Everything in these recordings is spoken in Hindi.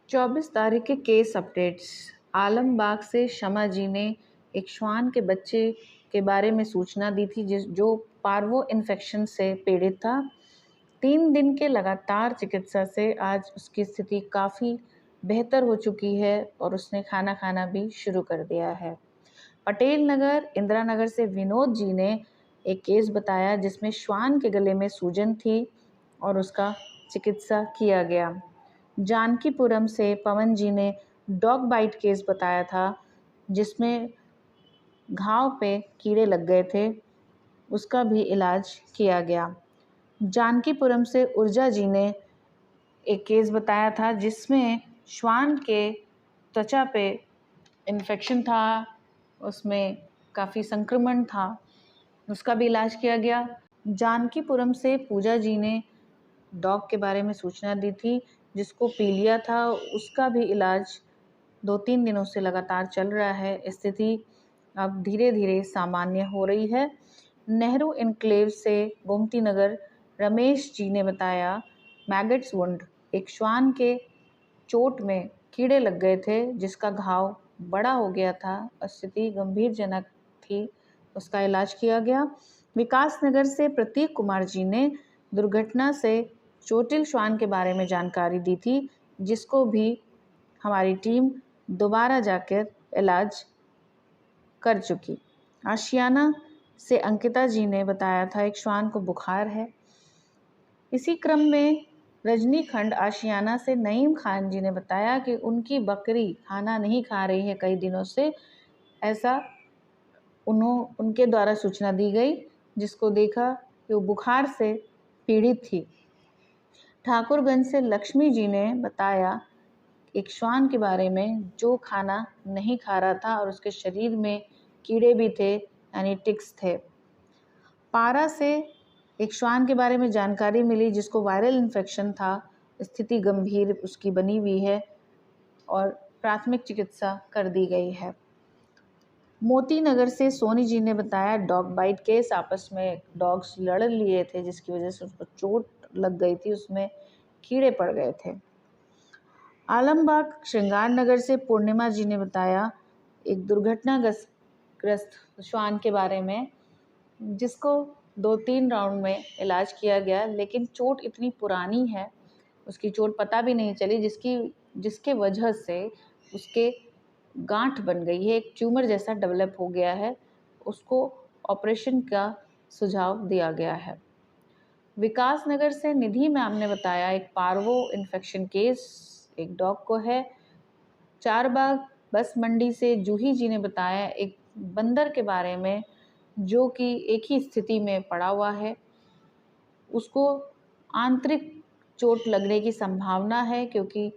24 तारीख के केस अपडेट्स। आलमबाग से शमा जी ने एक श्वान के बच्चे के बारे में सूचना दी थी जो पार्वो इन्फेक्शन से पीड़ित था। 3 दिन के लगातार चिकित्सा से आज उसकी स्थिति काफ़ी बेहतर हो चुकी है और उसने खाना खाना भी शुरू कर दिया है। पटेल नगर इंदिरा नगर से विनोद जी ने एक केस बताया जिसमें श्वान के गले में सूजन थी और उसका चिकित्सा किया गया। जानकीपुरम से पवन जी ने डॉग बाइट केस बताया था जिसमें घाव पे कीड़े लग गए थे, उसका भी इलाज किया गया। जानकीपुरम से ऊर्जा जी ने एक केस बताया था जिसमें श्वान के त्वचा पे इन्फेक्शन था, उसमें काफ़ी संक्रमण था, उसका भी इलाज किया गया। जानकीपुरम से पूजा जी ने डॉग के बारे में सूचना दी थी जिसको पीलिया था, उसका भी इलाज 2-3 दिनों से लगातार चल रहा है। स्थिति अब धीरे धीरे सामान्य हो रही है। नेहरू इनक्लेव से गोमती नगर रमेश जी ने बताया मैगट्स वुंड, एक श्वान के चोट में कीड़े लग गए थे जिसका घाव बड़ा हो गया था, स्थिति गंभीरजनक थी, उसका इलाज किया गया। विकास नगर से प्रतीक कुमार जी ने दुर्घटना से चोटिल श्वान के बारे में जानकारी दी थी जिसको भी हमारी टीम दोबारा जाकर इलाज कर चुकी। आशियाना से अंकिता जी ने बताया था एक श्वान को बुखार है। इसी क्रम में रजनी खंड आशियाना से नईम खान जी ने बताया कि उनकी बकरी खाना नहीं खा रही है कई दिनों से, ऐसा उनके द्वारा सूचना दी गई जिसको देखा कि वो बुखार से पीड़ित थी। ठाकुरगंज से लक्ष्मी जी ने बताया एक श्वान के बारे में जो खाना नहीं खा रहा था और उसके शरीर में कीड़े भी थे यानी टिक्स थे। पारा से एक श्वान के बारे में जानकारी मिली जिसको वायरल इन्फेक्शन था, स्थिति गंभीर उसकी बनी हुई है और प्राथमिक चिकित्सा कर दी गई है। मोती नगर से सोनी जी ने बताया डॉग बाइट केस, आपस में डॉग्स लड़ लिए थे जिसकी वजह से उसको चोट लग गई थी, उसमें कीड़े पड़ गए थे। आलमबाग श्रृंगार नगर से पूर्णिमा जी ने बताया एक दुर्घटनाग्रस्त श्वान के बारे में जिसको 2-3 राउंड में इलाज किया गया, लेकिन चोट इतनी पुरानी है, उसकी चोट पता भी नहीं चली जिसके वजह से उसके गांठ बन गई है, एक ट्यूमर जैसा डेवलप हो गया है, उसको ऑपरेशन का सुझाव दिया गया है। विकास नगर से निधि मैम ने बताया एक पार्वो इन्फेक्शन केस एक डॉग को है। चारबाग बस मंडी से जूही जी ने बताया एक बंदर के बारे में जो कि एक ही स्थिति में पड़ा हुआ है, उसको आंतरिक चोट लगने की संभावना है क्योंकि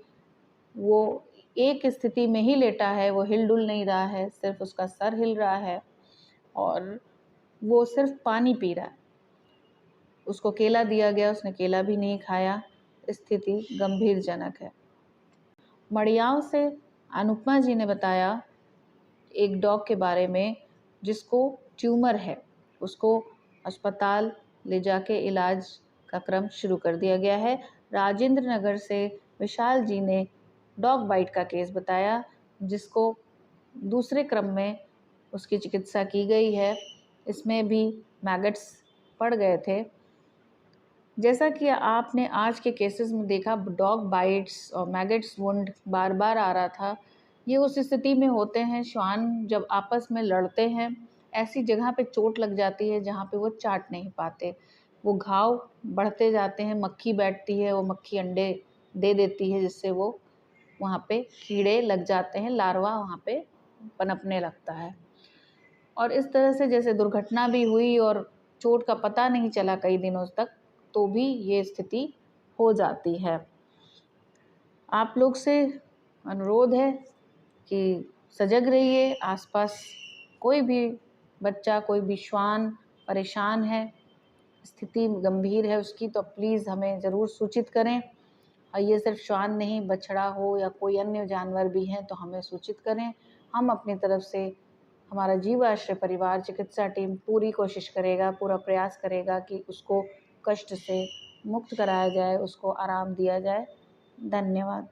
वो एक स्थिति में ही लेटा है, वो हिल डुल नहीं रहा है, सिर्फ उसका सर हिल रहा है और वो सिर्फ पानी पी रहा है। उसको केला दिया गया, उसने केला भी नहीं खाया, स्थिति गंभीरजनक है। मड़ियाव से अनुपमा जी ने बताया एक डॉग के बारे में जिसको ट्यूमर है, उसको अस्पताल ले जाके इलाज का क्रम शुरू कर दिया गया है। राजेंद्र नगर से विशाल जी ने डॉग बाइट का केस बताया जिसको दूसरे क्रम में उसकी चिकित्सा की गई है, इसमें भी मैगट्स पड़ गए थे। जैसा कि आपने आज के केसेस में देखा डॉग बाइट्स और मैगट्स वुंड बार बार आ रहा था, ये उस स्थिति में होते हैं श्वान जब आपस में लड़ते हैं, ऐसी जगह पे चोट लग जाती है जहाँ पे वो चाट नहीं पाते, वो घाव बढ़ते जाते हैं, मक्खी बैठती है, वो मक्खी अंडे दे देती है जिससे वो वहाँ पे कीड़े लग जाते हैं, लार्वा वहाँ पे पनपने लगता है और इस तरह से जैसे दुर्घटना भी हुई और चोट का पता नहीं चला कई दिनों तक, तो भी ये स्थिति हो जाती है। आप लोग से अनुरोध है कि सजग रहिए, आसपास कोई भी बच्चा, कोई भी श्वान परेशान है, स्थिति गंभीर है उसकी, तो प्लीज़ हमें ज़रूर सूचित करें। और ये सिर्फ श्वान नहीं, बछड़ा हो या कोई अन्य जानवर भी हैं तो हमें सूचित करें। हम अपनी तरफ से, हमारा जीवाश्रय परिवार चिकित्सा टीम पूरी कोशिश करेगा, पूरा प्रयास करेगा कि उसको कष्ट से मुक्त कराया जाए, उसको आराम दिया जाए। धन्यवाद।